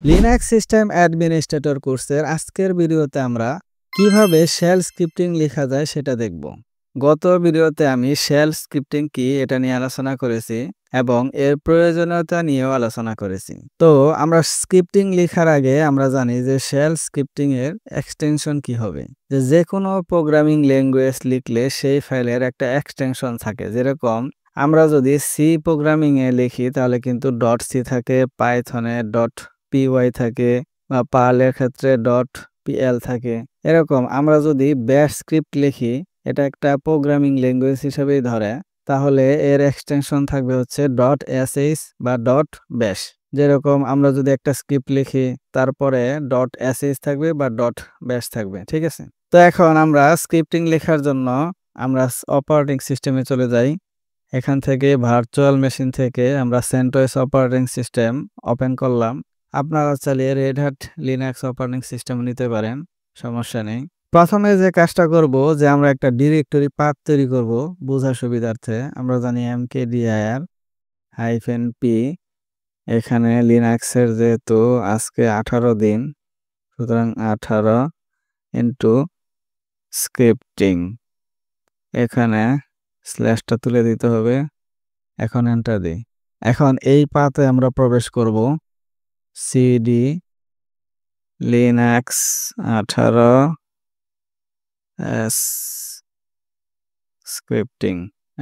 Linux system administrator কোর্সের আজকের ভিডিওতে আমরা কিভাবে শেল স্ক্রিপ্টিং লেখা যায় সেটা দেখব। গত ভিডিওতে আমি শেল স্ক্রিপ্টিং কি এটা নিয়ে আলোচনা করেছি এবং এর প্রয়োজনীয়তা নিয়েও আলোচনা করেছি। তো আমরা স্ক্রিপ্টিং লেখার আগে আমরা জানি যে শেল স্ক্রিপ্টিং এর এক্সটেনশন কি হবে। যে কোনো প্রোগ্রামিং ল্যাঙ্গুয়েজ লিখলে সেই ফাইলের একটা এক্সটেনশন থাকে। যেরকম আমরা যদি সি প্রোগ্রামিং এ লিখি তাহলে কিন্তু .c থাকে, পাইথনে .py থাকে বা পার্লের ক্ষেত্রে .pl থাকে। এরকম আমরা যদি ব্যাশ স্ক্রিপ্ট লিখি, এটা একটা প্রোগ্রামিং ল্যাঙ্গুয়েজ হিসেবেই ধরে, তাহলে এর এক্সটেনশন থাকবে হচ্ছে .sh বা .bash। যেরকম আমরা যদি একটা স্ক্রিপ্ট লিখি তারপরে .sh থাকবে বা .bash থাকবে, ঠিক আছে? তো এখন আমরা স্ক্রিপ্টিং লেখার জন্য আমরা অপারেটিং সিস্টেমে চলে যাই। এখান থেকে ভার্চুয়াল মেশিন থেকে আমরা CentOS অপারেটিং সিস্টেম ওপেন করলাম। আপনারা চাইলে red hat Linux operating system নিতে পারেন, সমস্যা নেই। প্রথমে যে কাজটা করব যে আমরা একটা ডিরেক্টরি পাথ তৈরি করব বোঝার সুবিধার্থে। আমরা জানি mkdir -p। এখানে লিনাক্সের যেহেতু আজকে 18 দিন, সুতরাং 18 ইন্টু স্ক্রিপ্টিং, এখানে স্ল্যাশটা তুলে দিতে হবে। এখন এন্টার দিই। এখন এই পাথে আমরা প্রবেশ করব cd linux 18 স্ক্রিপ্টিং।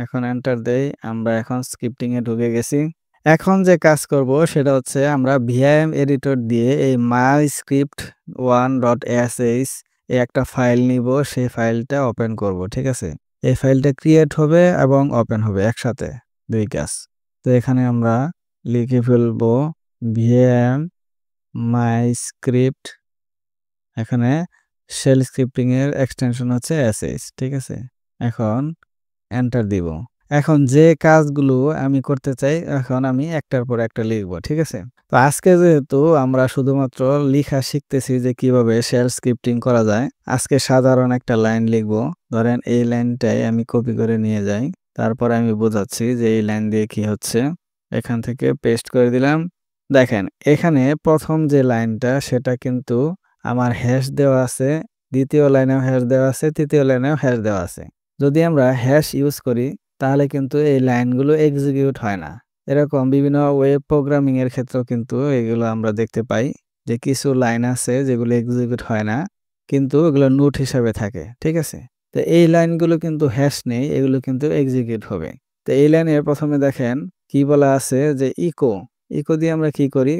এখন এন্টার দেই। আমরা এখন স্ক্রিপ্টিং এ ঢুকে গেছি। এখন যে কাজ করব সেটা হচ্ছে আমরা vim এডিটর দিয়ে এই myscript1.sh এই একটা ফাইল নিব, সেই ফাইলটা ওপেন করব, ঠিক আছে? এই ফাইলটা ক্রিয়েট হবে এবং ওপেন হবে একসাথে, দুই কাজ। তো এখানে আমরা লিখে ফেলবো vim myscript, এখানে শেল স্ক্রিপ্টিং এর এক্সটেনশন হচ্ছে sh, ঠিক আছে? এখন এন্টার দিব। এখন যে কাজগুলো আমি করতে চাই এখন আমি একটার পর একটা লিখব, ঠিক আছে? তো আজকে যেহেতু আমরা শুধুমাত্র লেখা শিখতেছি যে কিভাবে শেল স্ক্রিপ্টিং করা যায়, আজকে সাধারণ একটা লাইন লিখব। ধরেন এই লাইনটাই আমি কপি করে নিয়ে যাই, তারপর আমি বোঝাচ্ছি যে এই লাইন দিয়ে কি হচ্ছে। এখান থেকে পেস্ট করে দিলাম। দেখেন এখানে প্রথম যে লাইনটা সেটা কিন্তু আমার হ্যাশ দেওয়া আছে, দ্বিতীয় লাইনেও হ্যাশ দেওয়া আছে, তৃতীয় লাইনেও হ্যাশ দেওয়া আছে। যদি আমরা হ্যাশ ইউজ করি তাহলে কিন্তু এই লাইনগুলো এক্সিকিউট হয় না। এরকম বিভিন্ন ওয়েব প্রোগ্রামিং এর ক্ষেত্রেও কিন্তু এগুলো আমরা দেখতে পাই যে কিছু লাইন আছে যেগুলো এক্সিকিউট হয় না, কিন্তু এগুলো নোট হিসাবে থাকে, ঠিক আছে? তো এই লাইনগুলো কিন্তু হ্যাশ নেই, এগুলো কিন্তু এক্সিকিউট হবে। তো এই লাইনের প্রথমে দেখেন কি বলা আছে যে ইকো। ইকো দিয়ে আমরা কি করি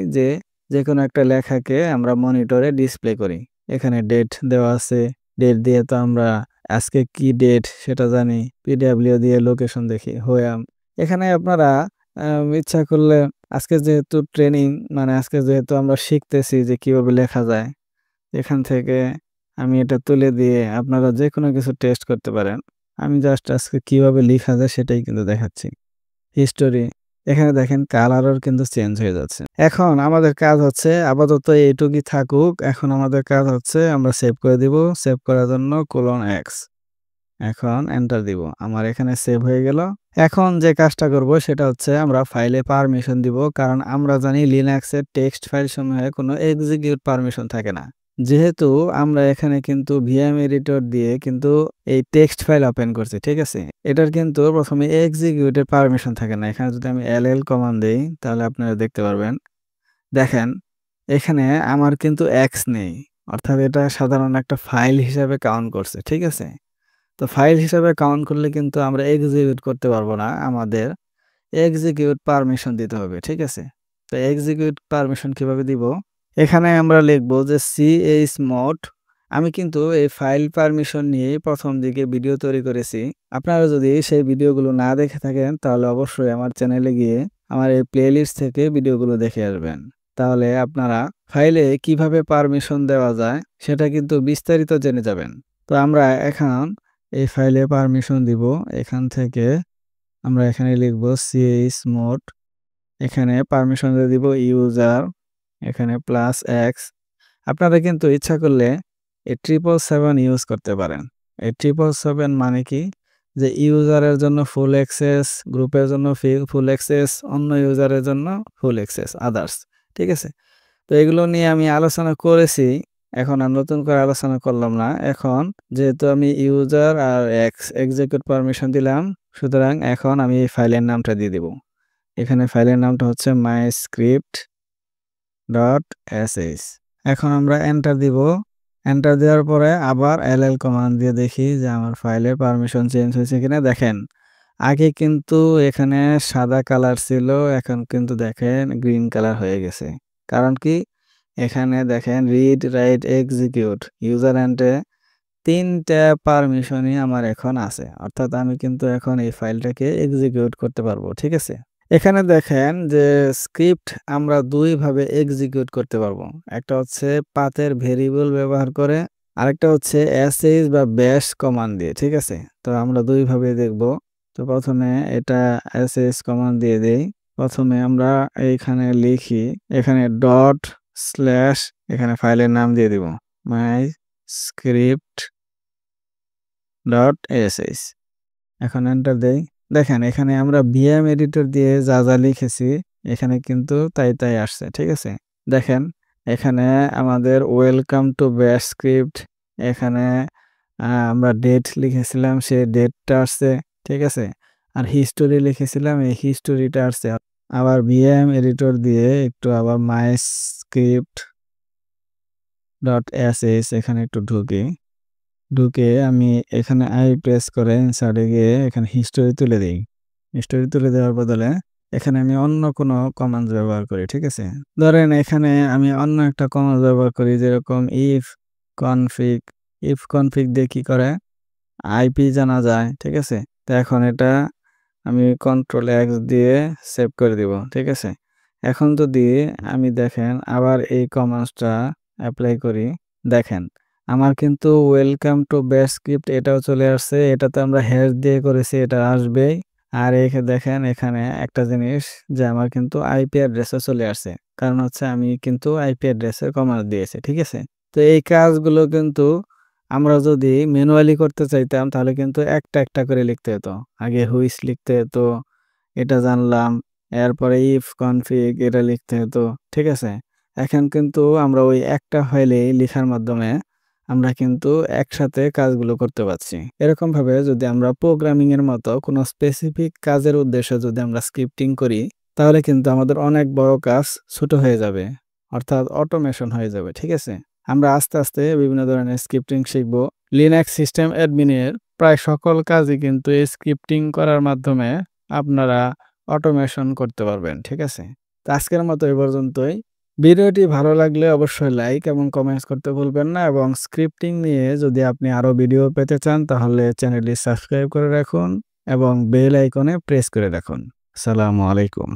যে কোনো একটা লেখাকে আমরা মনিটরে ডিসপ্লে করি। এখানে ডেট দেওয়া আছে, ডেট দিয়ে তো আমরা আজকে কি ডেট সেটা জানি। পিডব্লিউ দিয়ে লোকেশন দেখি হোয়াম। এখানে আপনারা ইচ্ছা করলে আজকে যেহেতু ট্রেনিং, মানে আজকে যেহেতু আমরা শিখতেছি যে কিভাবে লেখা যায়, এখান থেকে আমি এটা তুলে দিয়ে আপনারা যে কোনো কিছু টেস্ট করতে পারেন। আমি জাস্ট আজকে কিভাবে লেখা যায় সেটাই কিন্তু দেখাচ্ছি। হিস্টোরি, এখানে দেখেন কালারও কিন্তু চেঞ্জ হয়ে যাচ্ছে। এখন আমাদের কাজ হচ্ছে আপাতত এইটুকুই থাকুক। এখন আমাদের কাজ হচ্ছে আমরা সেভ করে দিব। সেভ করার জন্য :x। এখন এন্টার দিব। আমার এখানে সেভ হয়ে গেল। এখন যে কাজটা করব সেটা হচ্ছে আমরা ফাইলে পারমিশন দিব, কারণ আমরা জানি লিনাক্সের টেক্সট ফাইল সমূহে কোনো এক্সিকিউট পারমিশন থাকে না। যেহেতু আমরা এখানে কিন্তু vim এডিটর দিয়ে কিন্তু এই টেক্সট ফাইল ওপেন করছি, ঠিক আছে? এটার কিন্তু প্রথমে এক্সিকিউটের পারমিশন থাকে না। এখানে যদি আমি ll কমান্ড দেই তাহলে আপনারা দেখতে পারবেন। দেখেন এখানে আমার কিন্তু x নেই, অর্থাৎ এটা সাধারণ একটা ফাইল হিসাবে কাউন্ট করছে, ঠিক আছে? তো ফাইল হিসাবে কাউন্ট করলে কিন্তু আমরা এক্সিকিউট করতে পারবো না, আমাদের এক্সিকিউট পারমিশন দিতে হবে, ঠিক আছে? তো এক্সিকিউট পারমিশন কিভাবে দিব? এখানে আমরা লিখব যে chmod। আমি কিন্তু এই ফাইল পারমিশন নিয়ে প্রথম দিকে ভিডিও তৈরি করেছি। আপনারা যদি সেই ভিডিওগুলো না দেখে থাকেন তাহলে অবশ্যই আমার চ্যানেলে গিয়ে আমার এই প্লেলিস্ট থেকে ভিডিওগুলো দেখে আসবেন। তাহলে আপনারা ফাইলে কিভাবে পারমিশন দেওয়া যায় সেটা কিন্তু বিস্তারিত জেনে যাবেন। তো আমরা এখন এই ফাইলে পারমিশন দিব। এখান থেকে আমরা এখানে লিখব chmod, এখানে পারমিশন দিয়ে দিব ইউজার, এখানে +x। আপনারা কিন্তু ইচ্ছা করলে এই 777 ইউজ করতে পারেন। এই 777 মানে কি, যে ইউজারের জন্য ফুল অ্যাক্সেস, গ্রুপের জন্য ফুল অ্যাক্সেস, অন্য ইউজারের জন্য ফুল অ্যাক্সেস, আদার্স, ঠিক আছে? তো এগুলো নিয়ে আমি আলোচনা করেছি। এখন আর নতুন করে আলোচনা করলাম না। এখন যেহেতু আমি ইউজার আর এক্সিকিউট পারমিশন দিলাম, সুতরাং এখন আমি এই ফাইলের নামটা দিয়ে দিব। এখানে ফাইলের নামটা হচ্ছে myscript.sh। এখন আমরা এন্টার দিব। এন্টার দেওয়ার পরে আবার ll কমান্ড দিয়ে দেখি যে আমার ফাইলের পারমিশন চেঞ্জ হয়েছে কিনা। দেখেন, আগে কিন্তু এখানে সাদা কালার ছিল, এখন কিন্তু দেখেন গ্রিন কালার হয়ে গেছে। কারণ কি? এখানে দেখেন রিড, রাইট, এক্সিকিউট, ইউজার এন্ডে ৩ টা পারমিশনই আমার এখন আছে। অর্থাৎ আমি কিন্তু এখন এই ফাইলটাকে এক্সিকিউট করতে পারবো। ঠিক আছে? এখানে দেখেন যে স্ক্রিপ্ট আমরা ২ ভাবে এক্সিকিউট করতে পারবো। একটা হচ্ছে পাথের ভেরিয়েবল ব্যবহার করে, আরেকটা হচ্ছে sh বা ব্যাশ কমান্ড দিয়ে। ঠিক আছে? তো আমরা ২ ভাবে দেখব। তো প্রথমে এটা sh কমান্ড দিয়ে দেই। প্রথমে আমরা এইখানে লিখি, এখানে ডট স্ল্যাশ এখানে ফাইলের নাম দিয়ে দিব myscript.sh। এখন এন্টার দেই। দেখেন এখানে আমরা ভিএম এডিটর দিয়ে যা লিখেছি এখানে কিন্তু তাই আসছে। ঠিক আছে? দেখেন এখানে আমাদের ওয়েলকাম টু ব্যাশ স্ক্রিপ্ট, এখানে আমরা ডেট লিখেছিলাম সেই ডেটটা আসছে। ঠিক আছে? আর হিস্টোরি লিখেছিলাম এই হিস্টোরিটা আসছে। আবার ভিএম এডিটর দিয়ে একটু আবার myscript.sh এখানে একটু ঢুকে আমি এখানে প্রেস করে ইনসার্টে গিয়ে এখানে হিস্টোরি তুলে দেই। হিস্টোরি তুলে দেওয়ার বদলে এখানে আমি অন্য কোনো কমান্ড ব্যবহার করি। ঠিক আছে? ধরেন এখানে আমি অন্য একটা কমান্ড ব্যবহার করি, যেরকম if config দিয়ে কি করে আইপি জানা যায়। ঠিক আছে? তো এখন এটা আমি কন্ট্রোল X দিয়ে সেভ করে দিব। ঠিক আছে? এখন যদি আমি দেখেন আবার এই কমান্ডটা এপ্লাই করি, দেখেন আমার কিন্তু ওয়েলকাম টু ব্যাশ স্ক্রিপ্ট এটাও চলে আসছে। এটাতে আমরা হ্যাশ দিয়ে করেছি, এটা আসবেই। আর দেখেন এখানে একটা জিনিস যে আমার কিন্তু আইপি অ্যাড্রেসও চলে আসছে। কারণ হচ্ছে আমি কিন্তু আইপি অ্যাড্রেসের কমান্ড দিয়েছি। ঠিক আছে? তো এই কাজগুলো কিন্তু আমরা যদি ম্যানুয়ালি করতে চাইতাম তাহলে কিন্তু একটা করে লিখতে হতো। আগে হুইচ লিখতে হতো, এটা জানলাম। এরপরে ইফ কনফিগ এটা লিখতে হতো। ঠিক আছে? এখন কিন্তু আমরা ওই একটা ফাইলেই লিখার মাধ্যমে আমরা কিন্তু একসাথে কাজগুলো করতে পারছি। এরকমভাবে যদি আমরা প্রোগ্রামিং এর মতো কোনো স্পেসিফিক কাজের উদ্দেশ্যে যদি আমরা স্ক্রিপ্টিং করি, তাহলে কিন্তু আমাদের অনেক বড় কাজ ছোট হয়ে যাবে। অর্থাৎ অটোমেশন হয়ে যাবে। ঠিক আছে? আমরা আস্তে বিভিন্ন ধরনের স্ক্রিপ্টিং শিখব। লিনাক্স সিস্টেম অ্যাডমিনের প্রায় সকল কাজই কিন্তু এই স্ক্রিপ্টিং করার মাধ্যমে আপনারা অটোমেশন করতে পারবেন। ঠিক আছে? তো আজকের মতো এই পর্যন্তই। ভিডিওটি ভালো লাগলে অবশ্যই লাইক এবং কমেন্টস করতে ভুলবেন না, এবং স্ক্রিপ্টিং নিয়ে যদি আপনি আরও ভিডিও পেতে চান তাহলে চ্যানেলটি সাবস্ক্রাইব করে রাখুন এবং বেল আইকনে প্রেস করে রাখুন। আসসালামু আলাইকুম।